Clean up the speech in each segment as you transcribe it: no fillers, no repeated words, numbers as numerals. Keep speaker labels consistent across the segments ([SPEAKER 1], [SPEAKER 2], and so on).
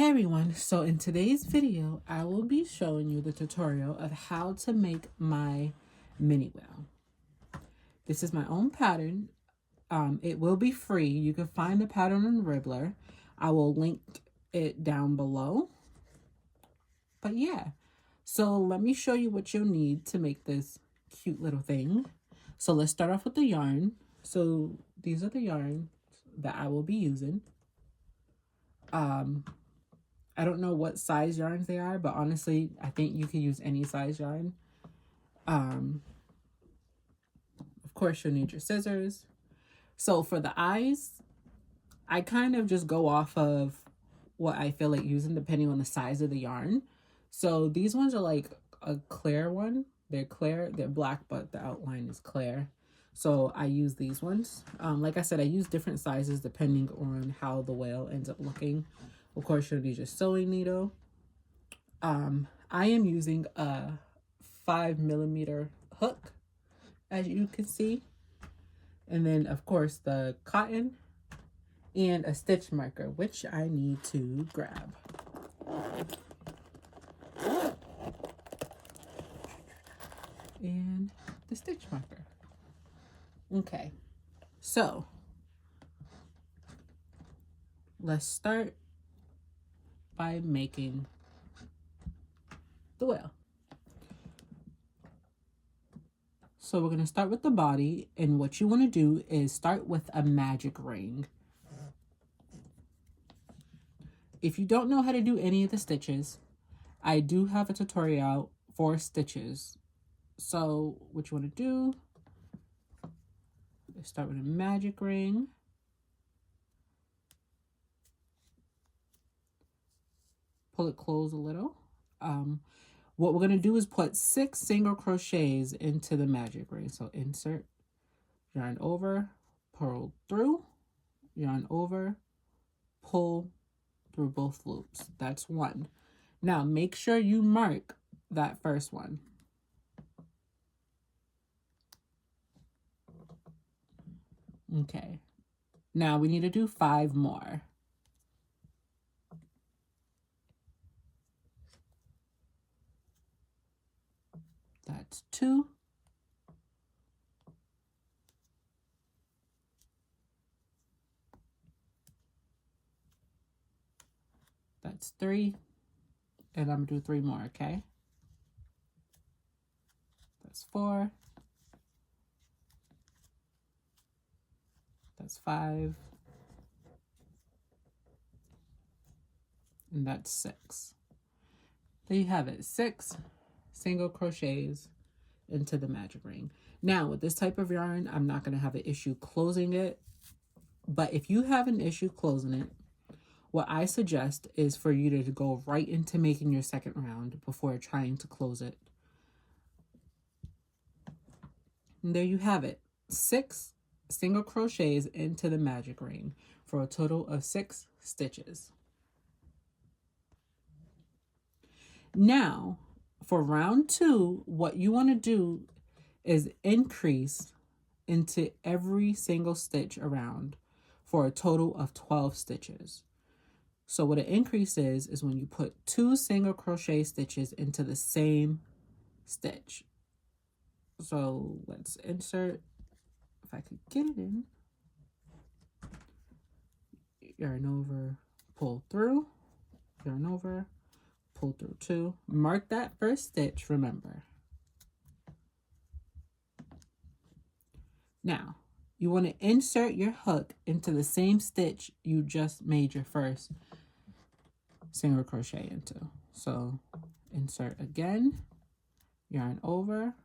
[SPEAKER 1] Hi everyone, so in today's video I will be showing you the tutorial of how to make my mini whale. This is my own pattern. It will be free. You can find the pattern on Ribbler. I will link it down below. But yeah, so let me show you what you'll need to make this cute little thing. So let's start off with the yarn. So these are the yarns that I will be using. I don't know what size yarns they are, but honestly, I think you can use any size yarn. Of course, you'll need your scissors. So for the eyes, I kind of just go off of what I feel like using depending on the size of the yarn. So these ones are like a clear one. They're clear, they're black, but the outline is clear. So I use these ones. Like I said, I use different sizes depending on how the whale ends up looking. Of course, you'll need your sewing needle. I am using a 5mm hook, as you can see. And then, of course, the cotton and a stitch marker, which I need to grab. And the stitch marker. Okay, so let's start by making the whale. So we're going to start with the body, and what you want to do is start with a magic ring. If you don't know how to do any of the stitches, I do have a tutorial for stitches. So what you want to do is start with a magic ring. Pull it close a little. What we're going to do is put 6 single crochets into the magic ring. So insert, yarn over, pull through, yarn over, pull through both loops. That's 1. Now make sure you mark that first one. Okay. Now we need to do 5 more. That's 2. That's 3. And I'm gonna do 3 more, okay? That's 4. That's 5. And that's 6. There you have it, 6 single crochets into the magic ring. Now with this type of yarn, I'm not going to have an issue closing it, but if you have an issue closing it, what I suggest is for you to go right into making your second round before trying to close it. And there you have it, 6 single crochets into the magic ring for a total of 6 stitches. Now for round 2, what you want to do is increase into every single stitch around for a total of 12 stitches. So what an increase is when you put 2 single crochet stitches into the same stitch. So let's insert, if I could get it in, yarn over, pull through, yarn over, pull through 2. Mark that first stitch, remember. Now, you want to insert your hook into the same stitch you just made your first single crochet into. So insert again, yarn over,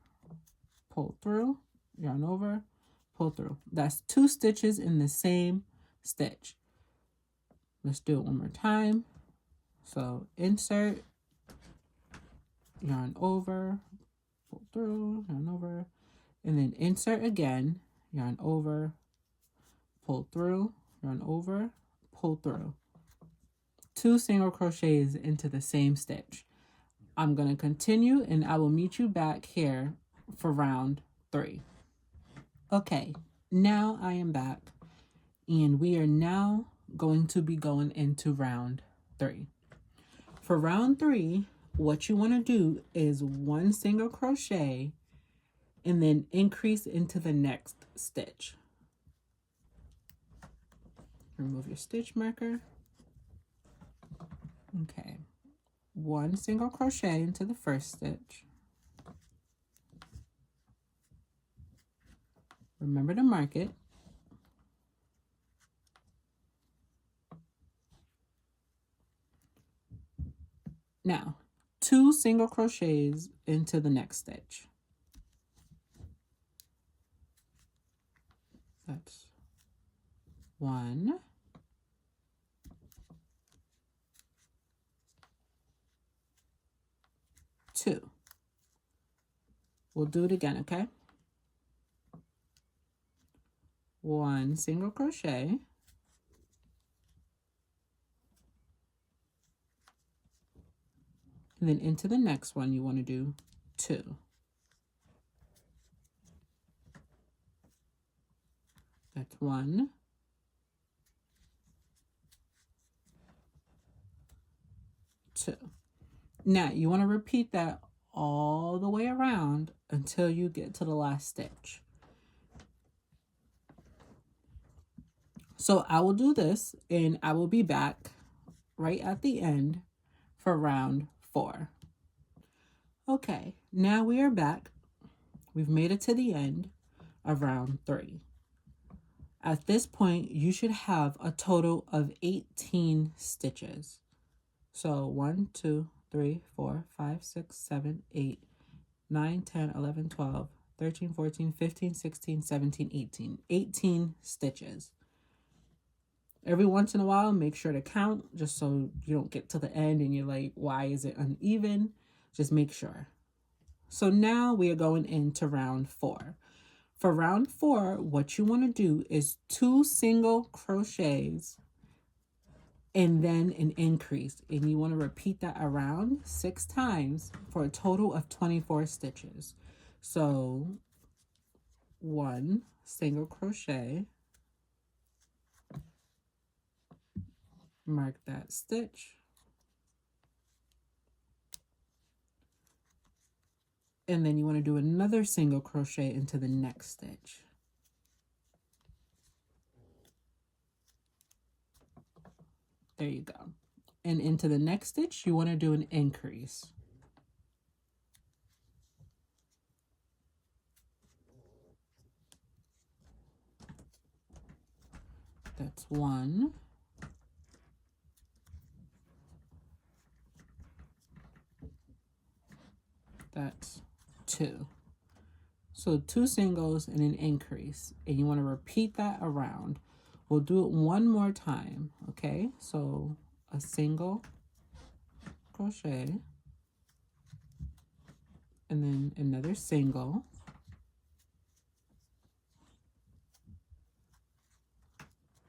[SPEAKER 1] pull through, yarn over, pull through. That's 2 stitches in the same stitch. Let's do it one more time. So insert, yarn over, pull through, yarn over, and then insert again, yarn over, pull through, yarn over, pull through. 2 single crochets into the same stitch. I'm going to continue and I will meet you back here for round 3. Okay, now I am back and we are now going to be going into round 3. For round 3, what you want to do is 1 single crochet and then increase into the next stitch. Remove your stitch marker. Okay, 1 single crochet into the first stitch. Remember to mark it. Now, 2 single crochets into the next stitch. That's 1, 2. We'll do it again, okay? 1 single crochet, and then into the next one you want to do 2. That's 1, 2. Now you want to repeat that all the way around until you get to the last stitch. So I will do this and I will be back right at the end for round 4. Okay, now we are back. We've made it to the end of round 3. At this point, you should have a total of 18 stitches. So 1, 2, 3, 4, 5, 6, 7, 8, 9, 10, 11, 12, 13, 14, 15, 16, 17, 18. 18 stitches. Every once in a while, make sure to count just so you don't get to the end and you're like, why is it uneven? Just make sure. So now we are going into round 4. For round 4, what you want to do is 2 single crochets and then an increase. And you want to repeat that around 6 times for a total of 24 stitches. So 1 single crochet, mark that stitch, and then you want to do another single crochet into the next stitch. There you go. And into the next stitch, you want to do an increase. That's 1. That's 2. So 2 singles and an increase. And you want to repeat that around. We'll do it one more time, okay? So a single crochet and then another single,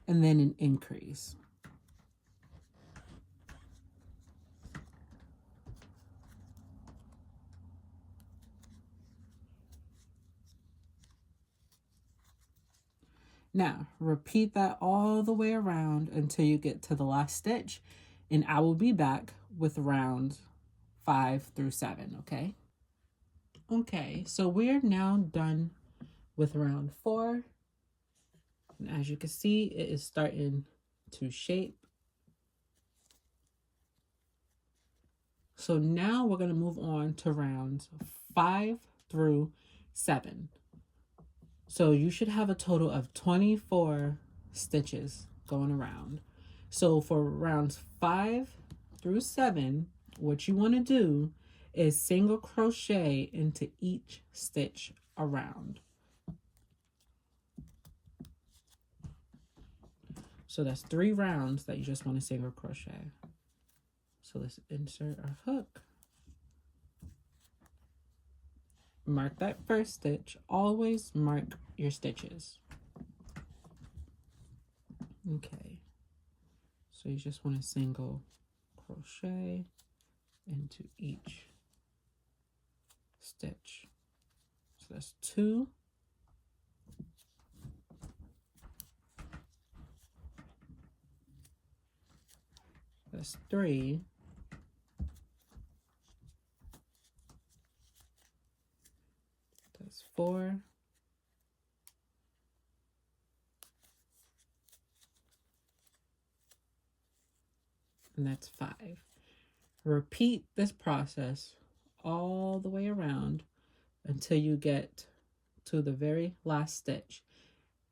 [SPEAKER 1] and then an increase. Now, repeat that all the way around until you get to the last stitch, and I will be back with rounds 5 through 7, okay? Okay, so we're now done with round 4. And as you can see, it is starting to shape. So now we're going to move on to rounds 5 through 7. So you should have a total of 24 stitches going around. So for rounds 5 through 7, what you want to do is single crochet into each stitch around. So that's 3 rounds that you just want to single crochet. So let's insert our hook. Mark that first stitch. Always mark your stitches. Okay. So you just want to single crochet into each stitch. So that's 2. That's 3. 4, and that's 5. Repeat this process all the way around until you get to the very last stitch.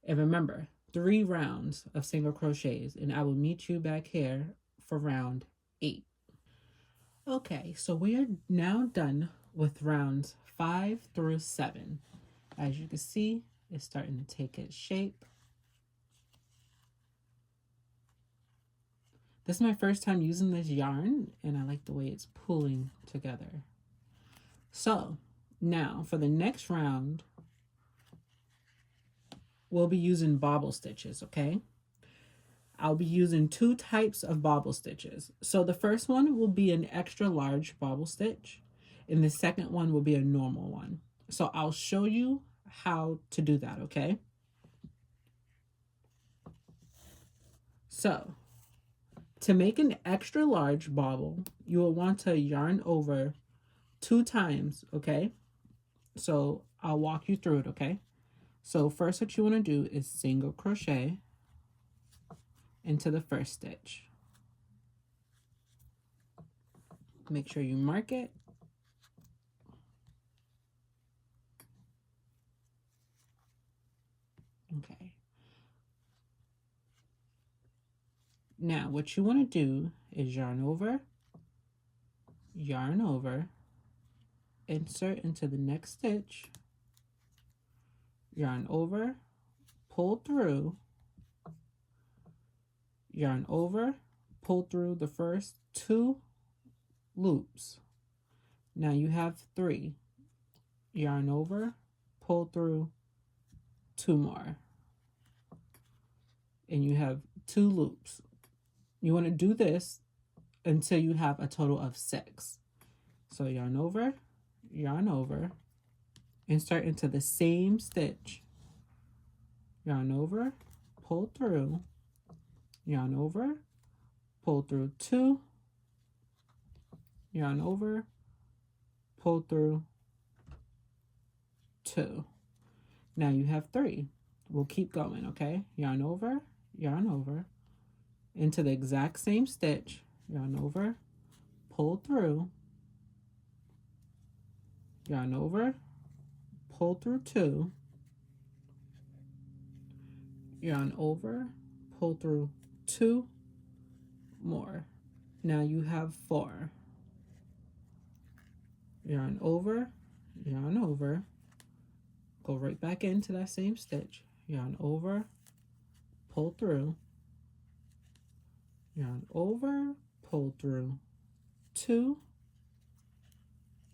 [SPEAKER 1] And remember, 3 rounds of single crochets, and I will meet you back here for round 8. Okay, so we are now done with rounds 5 through 7. As you can see, it's starting to take its shape. This is my first time using this yarn, and I like the way it's pulling together. So now for the next round, we'll be using bobble stitches, okay? I'll be using 2 types of bobble stitches. So the first one will be an extra large bobble stitch, and the second one will be a normal one. So I'll show you how to do that, okay? So to make an extra large bobble, you will want to yarn over 2 times, okay? So I'll walk you through it, okay? So first what you want to do is single crochet into the first stitch. Make sure you mark it. Okay. Now what you want to do is yarn over, insert into the next stitch, yarn over, pull through, yarn over, pull through the first 2 loops. Now you have 3. Yarn over, pull through 2 more, and you have 2 loops. You want to do this until you have a total of 6. So yarn over, insert into the same stitch, yarn over, pull through, yarn over, pull through 2, yarn over, pull through 2. Now you have 3. We'll keep going, okay? Yarn over, into the exact same stitch, yarn over, pull through, yarn over, pull through 2, yarn over, pull through 2 more. Now you have 4. Yarn over, go right back into that same stitch, yarn over, pull through, yarn over, pull through 2,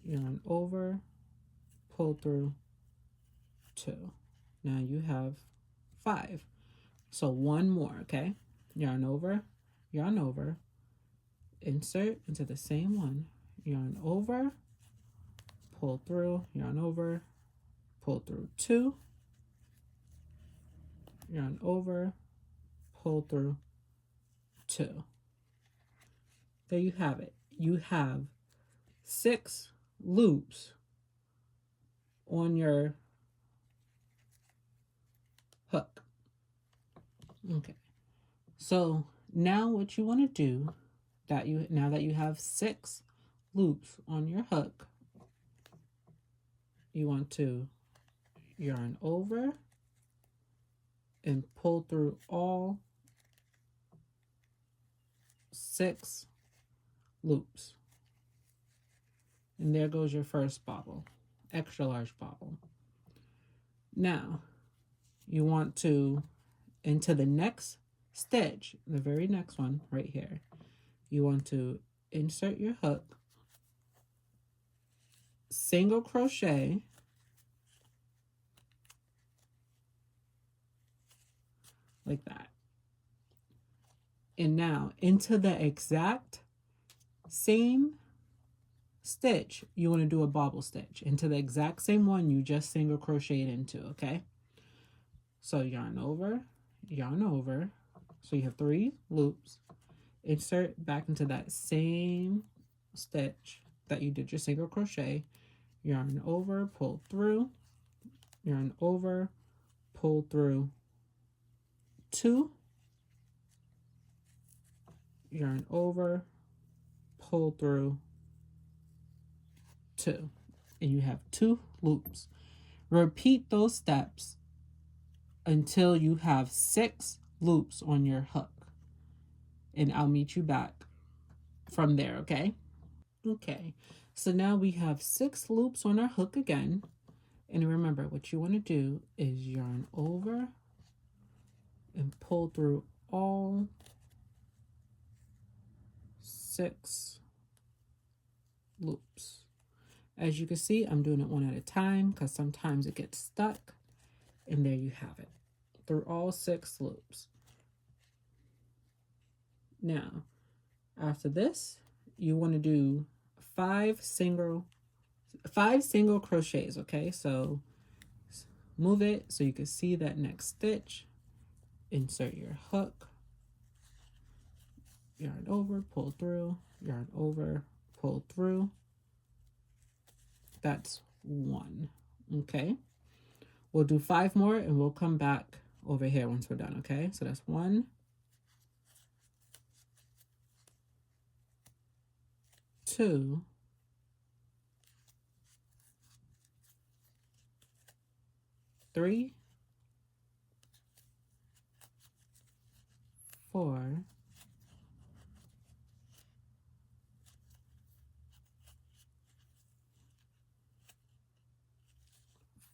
[SPEAKER 1] yarn over, pull through 2. Now you have 5. So 1 more, okay? Yarn over, insert into the same one, yarn over, pull through, yarn over, pull through 2, yarn over, pull through 2. There you have it. You have 6 loops on your hook. Okay. So now what you want to do, now that you have 6 loops on your hook, you want to yarn over and pull through all 6 loops. And there goes your first bobble, extra large bobble. Now you want to, into the next stitch, the very next one right here, you want to insert your hook, single crochet, like that. And now into the exact same stitch, you want to do a bobble stitch into the exact same one you just single crocheted into, okay? So yarn over, so you have 3 loops, insert back into that same stitch that you did your single crochet, yarn over, pull through, yarn over, pull through 2, yarn over, pull through 2, and you have 2 loops. Repeat those steps until you have 6 loops on your hook, and I'll meet you back from there, okay? Okay, so now we have 6 loops on our hook again, and remember what you want to do is yarn over and pull through all 6 loops. As you can see, I'm doing it one at a time because sometimes it gets stuck, and there you have it, through all 6 loops. Now, after this, you want to do 5 single crochets, okay? So move it so you can see that next stitch. Insert your hook, yarn over, pull through, yarn over, pull through. That's 1, okay? We'll do 5 more and we'll come back over here once we're done, okay? So that's 1, 2, 3, 4,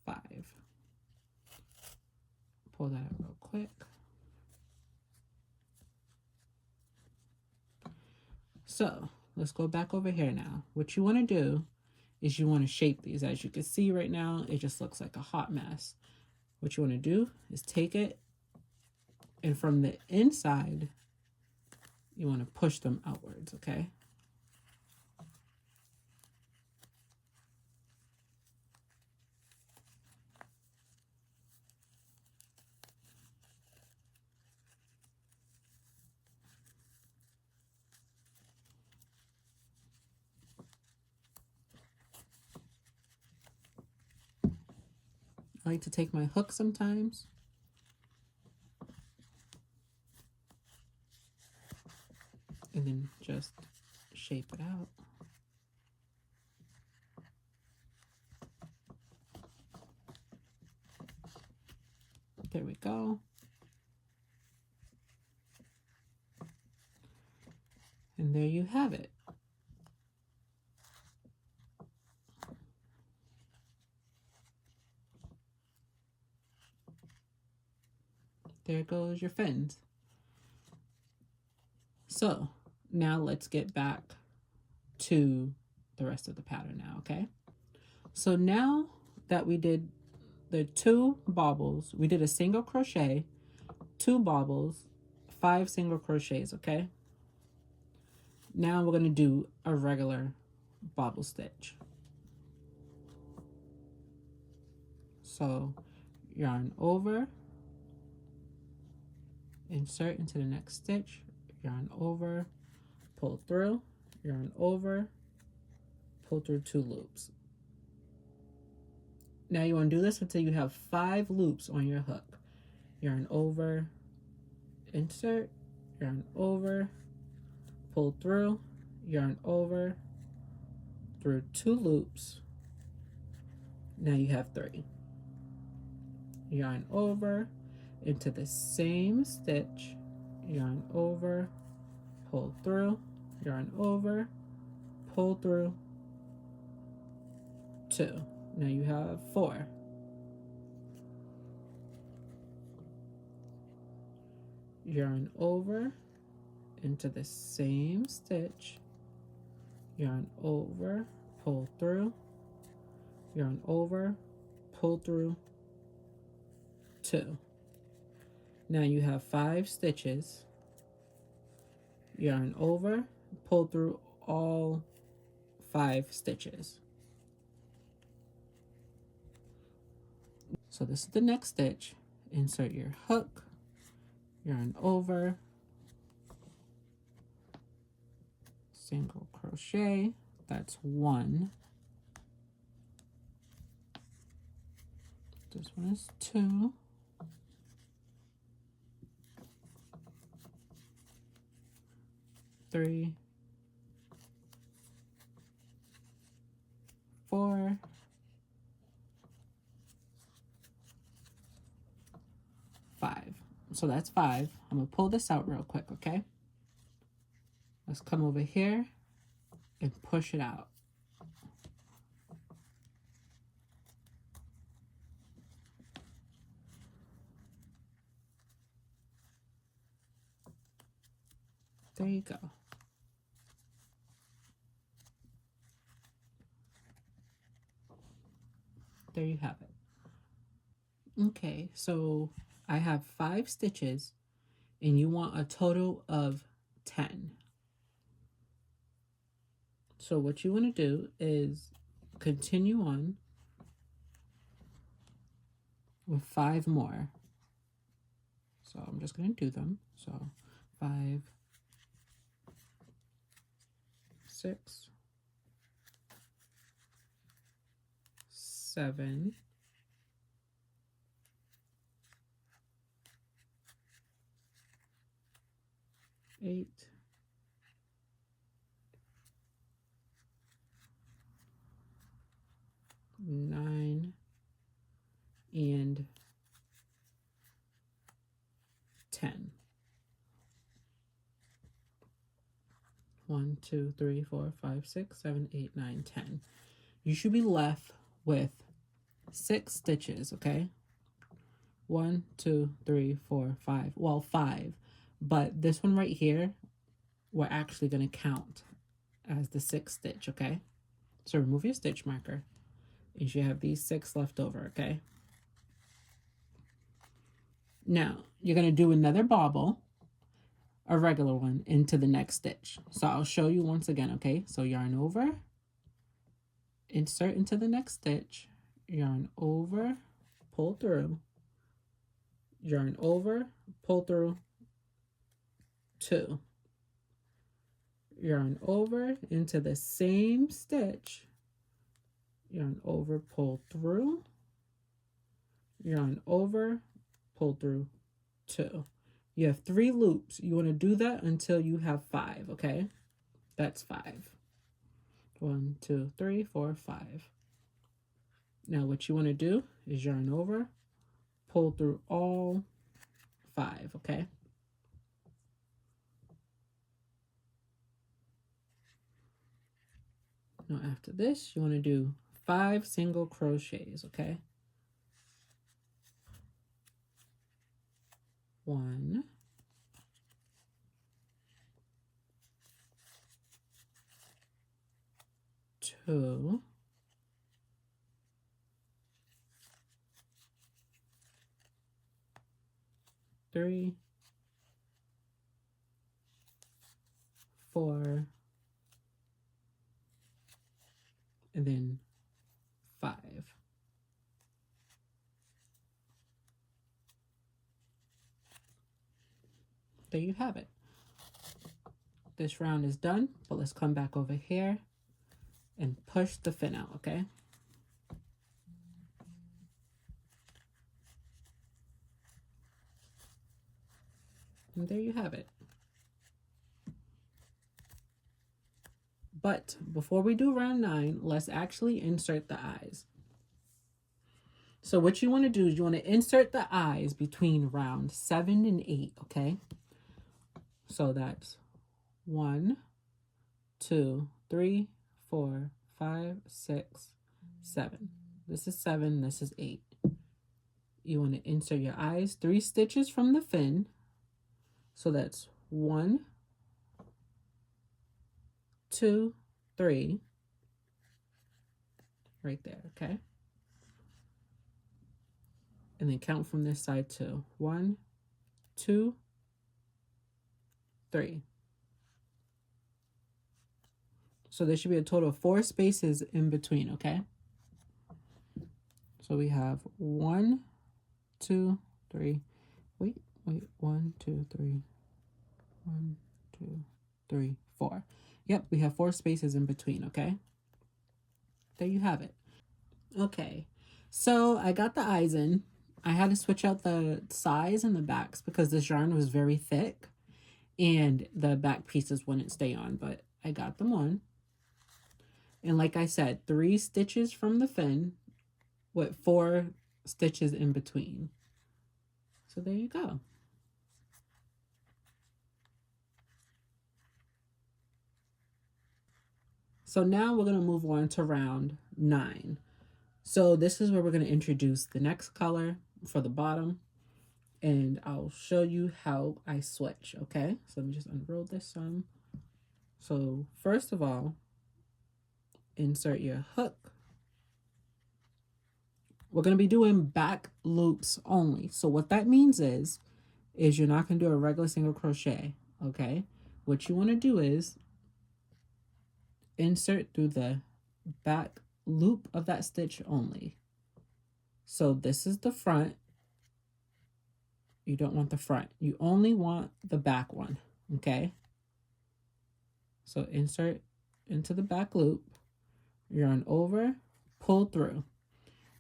[SPEAKER 1] 5. Pull that out real quick. So let's go back over here now. What you want to do is you want to shape these. As you can see right now, it just looks like a hot mess. What you want to do is take it, and from the inside, you want to push them outwards, okay? I like to take my hook sometimes and then just shape it out. There we go. And there you have it. There goes your fins. So now let's get back to the rest of the pattern now, okay? So now that we did the 2 bobbles, we did a single crochet, 2 bobbles, 5 single crochets, okay? Now we're going to do a regular bobble stitch. So yarn over, insert into the next stitch, yarn over, pull through, yarn over, pull through 2 loops. Now you want to do this until you have 5 loops on your hook. Yarn over, insert, yarn over, pull through, yarn over, through 2 loops. Now you have 3. Yarn over into the same stitch, yarn over, pull through, yarn over, pull through 2. Now you have 4. Yarn over into the same stitch, yarn over, pull through, yarn over, pull through 2. Now you have 5 stitches, yarn over, pull through all 5 stitches. So this is the next stitch. Insert your hook, yarn over, single crochet, that's 1, This one is 2. 3, 4, 5. So that's 5. I'm gonna pull this out real quick, okay? Let's come over here and push it out. There you go. There you have it. Okay, so I have 5 stitches and you want a total of 10. So what you want to do is continue on with 5 more. So I'm just going to do them. So 5, 6, 7, 8, 9, and 10. 1, 2, 3, 4, 5, 6, 7, 8, 9, 10. You should be left with 6 stitches, okay? 1, 2, 3, 4, 5. Well, 5. But this one right here, we're actually going to count as the 6th stitch, okay? So remove your stitch marker. You should have these 6 left over, okay? Now, you're going to do another bobble, a regular one, into the next stitch. So I'll show you once again, okay? So yarn over, insert into the next stitch, yarn over, pull through, yarn over, pull through, 2. Yarn over into the same stitch, yarn over, pull through, yarn over, pull through, 2. You have 3 loops. You want to do that until you have 5, okay? That's 5. 1, 2, 3, 4, 5. Now what you want to do is yarn over, pull through all 5, okay? Now after this, you want to do 5 single crochets, okay? 1, 2, 3, 4, and then 5. There you have it. This round is done, but let's come back over here and push the fin out, okay? And there you have it. But before we do round 9, let's actually insert the eyes. So what you want to do is you want to insert the eyes between round 7 and 8, okay? So that's 1, 2, 3, 4, 5, 6, 7. This is 7, this is 8. You want to insert your eyes 3 stitches from the fin. So that's 1, 2, 3. Right there, okay? And then count from this side too. 1, 2, 3. So there should be a total of 4 spaces in between, okay? So we have 1, 2, 3. Wait, 1, 2, 3. 1, 2, 3, 4. Yep, we have 4 spaces in between, okay? There you have it. Okay, So I got the eyes in. I had to switch out the size and the backs because this yarn was very thick and the back pieces wouldn't stay on, but I got them on. And like I said, 3 stitches from the fin with 4 stitches in between. So there you go. So now we're going to move on to round 9. So this is where we're going to introduce the next color for the bottom. And I'll show you how I switch, okay? So let me just unroll this some. So first of all, insert your hook. We're going to be doing back loops only. So what that means is you're not going to do a regular single crochet, okay? What you want to do is insert through the back loop of that stitch only. So this is the front. You don't want the front. You only want the back one, okay? So insert into the back loop, yarn over, pull through.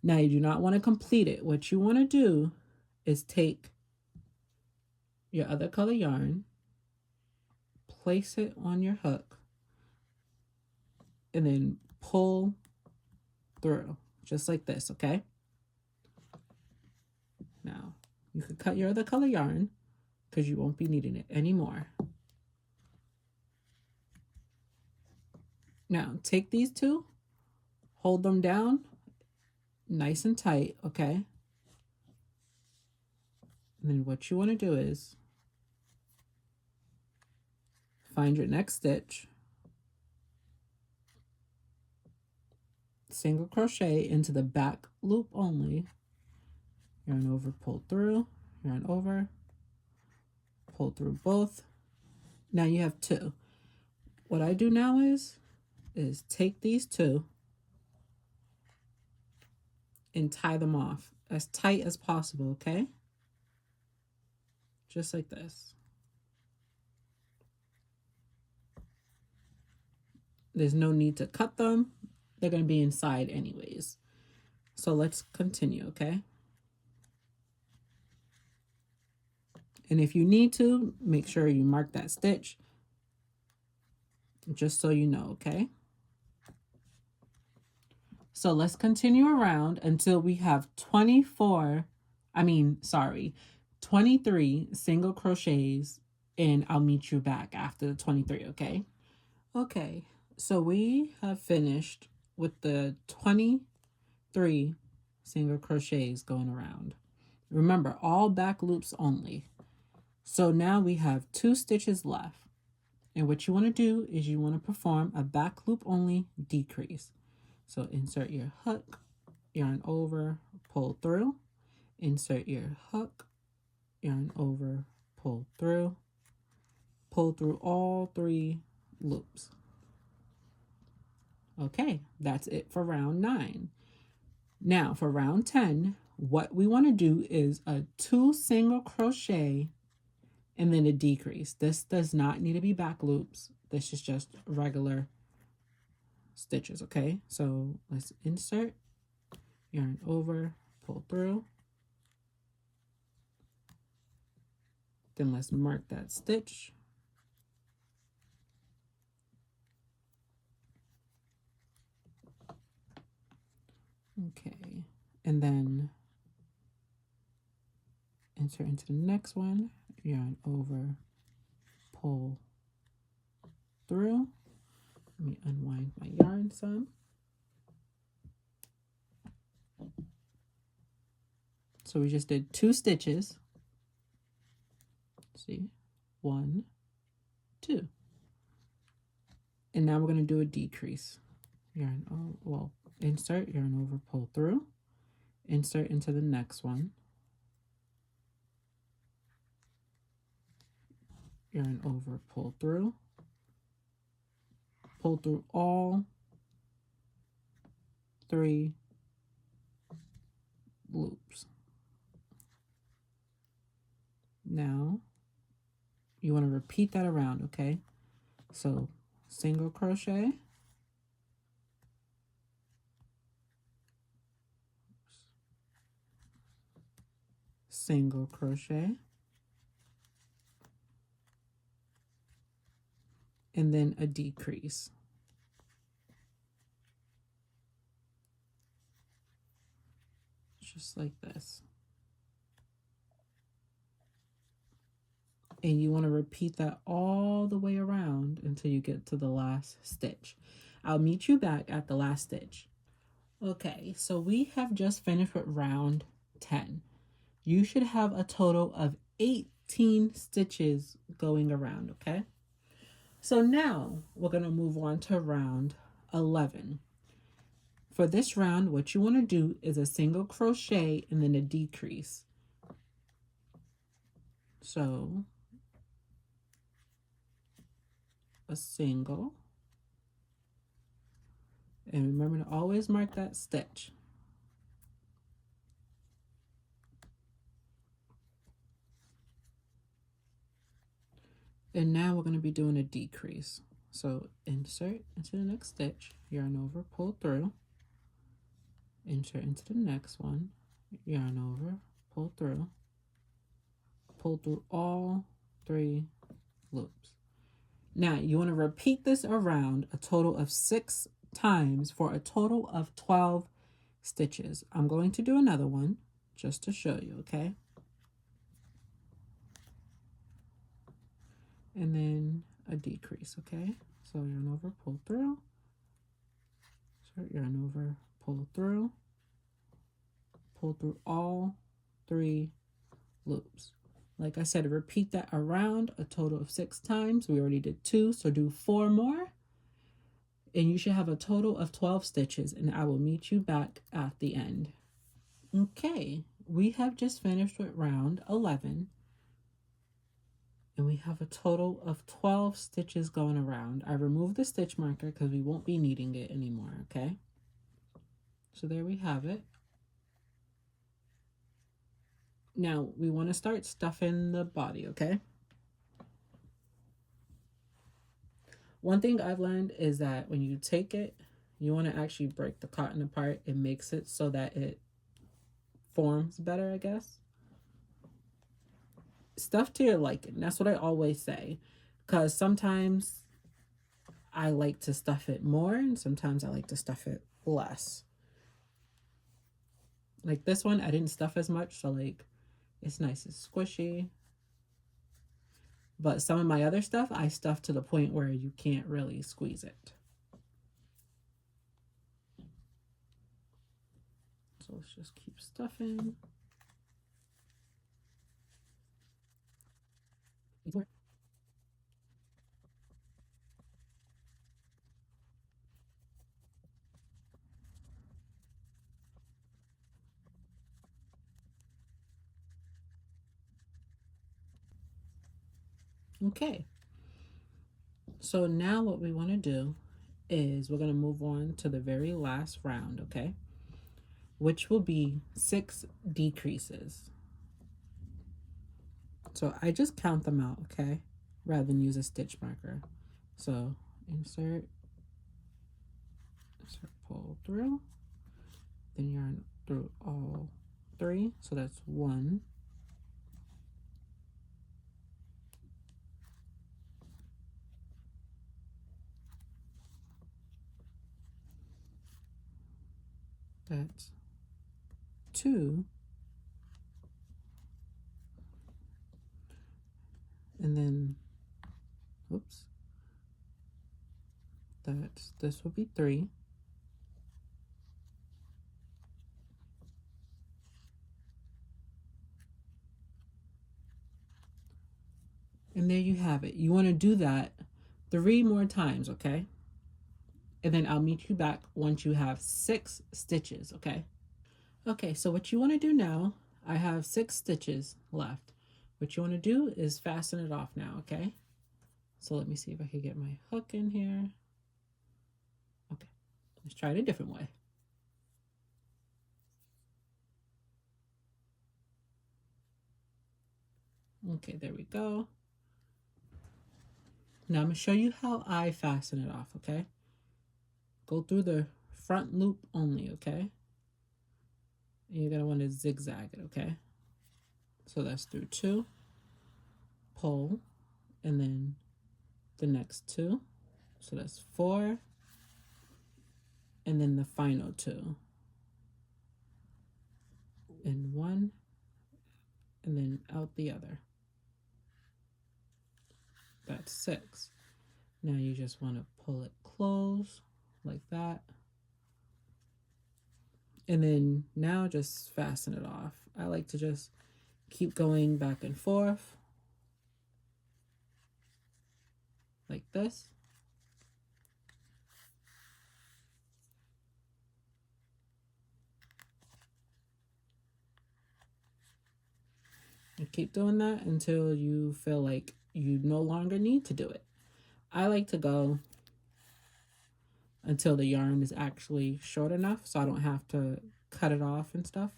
[SPEAKER 1] Now you do not want to complete it. What you want to do is take your other color yarn, place it on your hook, and then pull through, just like this, okay? Now, you could cut your other color yarn because you won't be needing it anymore. Now, take these 2, hold them down nice and tight, okay? And then what you want to do is find your next stitch, single crochet into the back loop only, yarn over, pull through, yarn over, pull through both. Now you have 2. What I do now is take these 2 and tie them off as tight as possible, okay? Just like this. There's no need to cut them. They're going to be inside anyways. So let's continue, okay? And if you need to, make sure you mark that stitch just so you know, okay? So let's continue around until we have 23 single crochets, and I'll meet you back after the 23, okay? Okay, so we have finished with the 23 single crochets going around. Remember, all back loops only. So now we have 2 stitches left. And what you want to do is you want to perform a back loop only decrease. So insert your hook, yarn over, pull through, insert your hook, yarn over, pull through all 3 loops. Okay, that's it for round 9. Now for round 10, what we want to do is a 2 single crochet and then a decrease. This does not need to be back loops. This is just regular stitches, okay? So let's insert, yarn over, pull through. Then let's mark that stitch. Okay, and then insert into the next one, yarn over, pull through. Let me unwind my yarn some. So we just did 2 stitches. See, 1, 2. And now we're going to do a decrease. Insert, yarn over, pull through, insert into the next one, yarn over, pull through all 3 loops. Now you want to repeat that around, okay? So single crochet, single crochet, and then a decrease. Just like this. And you want to repeat that all the way around until you get to the last stitch. I'll meet you back at the last stitch. Okay, so we have just finished with round 10. You should have a total of 18 stitches going around, okay? So now we're going to move on to round 11. For this round, what you want to do is a single crochet and then a decrease. So a single, and remember to always mark that stitch. And now we're going to be doing a decrease. So insert into the next stitch, yarn over, pull through, insert into the next one, yarn over, pull through all 3 loops. Now you want to repeat this around a total of 6 times for a total of 12 stitches. I'm going to do another one just to show you, okay? And then a decrease, okay? So yarn over, pull through, insert, yarn over, pull through all 3 loops. Like I said, repeat that around a total of 6 times. We already did 2, so do 4 more. And you should have a total of 12 stitches, and I will meet you back at the end. Okay, we have just finished with round 11. And we have a total of 12 stitches going around. I removed the stitch marker because we won't be needing it anymore, okay? So there we have it. Now we want to start stuffing the body, okay? One thing I've learned is that when you take it, you want to actually break the cotton apart. It makes it so that it forms better, I guess. Stuff to your liking. That's what I always say. Because sometimes I like to stuff it more and sometimes I like to stuff it less. Like this one, I didn't stuff as much, so like it's nice and squishy. But some of my other stuff, I stuff to the point where you can't really squeeze it. So let's just keep stuffing. Okay. So now what we want to do is we're going to move on to the very last round, okay? Which will be 6 decreases. So I just count them out, okay? Rather than use a stitch marker. So insert, pull through, then yarn through all 3. So that's 1, 2, and then, oops, this will be 3. And there you have it. You want to do that 3 more times, okay? And then I'll meet you back once you have 6 stitches, okay? Okay, so what you want to do now, I have 6 stitches left. What you want to do is fasten it off now, okay? So let me see if I can get my hook in here. Okay, let's try it a different way. Okay, there we go. Now I'm going to show you how I fasten it off, okay? Go through the front loop only, okay? And you're going to want to zigzag it, okay? So that's through 2, pull, and then the next 2. So that's 4, and then the final 2. In 1, and then out the other. That's 6. Now you just want to pull it close like that. And then now just fasten it off. I like to just keep going back and forth like this. And keep doing that until you feel like you no longer need to do it. I like to go until the yarn is actually short enough so I don't have to cut it off and stuff.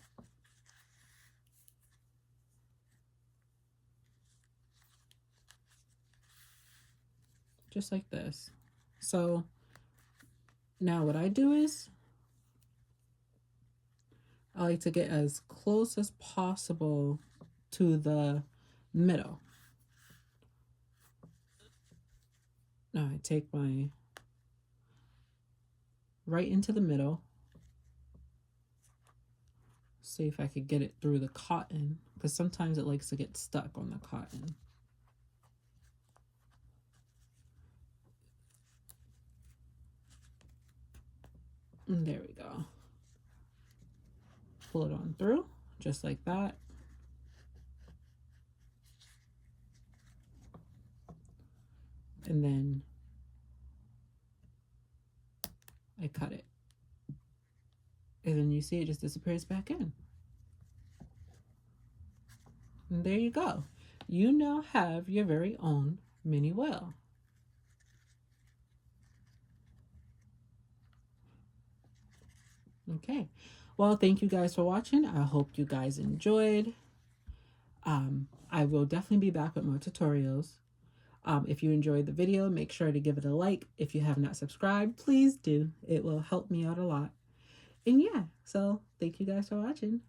[SPEAKER 1] Just like this. So now what I do is I like to get as close as possible to the middle. Now I take my right into the middle. See if I could get it through the cotton, because sometimes it likes to get stuck on the cotton. And there we go. Pull it on through, just like that. And then I cut it. And then you see it just disappears back in. And there you go. You now have your very own mini whale. Okay. Well, thank you guys for watching. I hope you guys enjoyed. I will definitely be back with more tutorials. If you enjoyed the video, make sure to give it a like. If you have not subscribed, please do. It will help me out a lot. And yeah, so thank you guys for watching.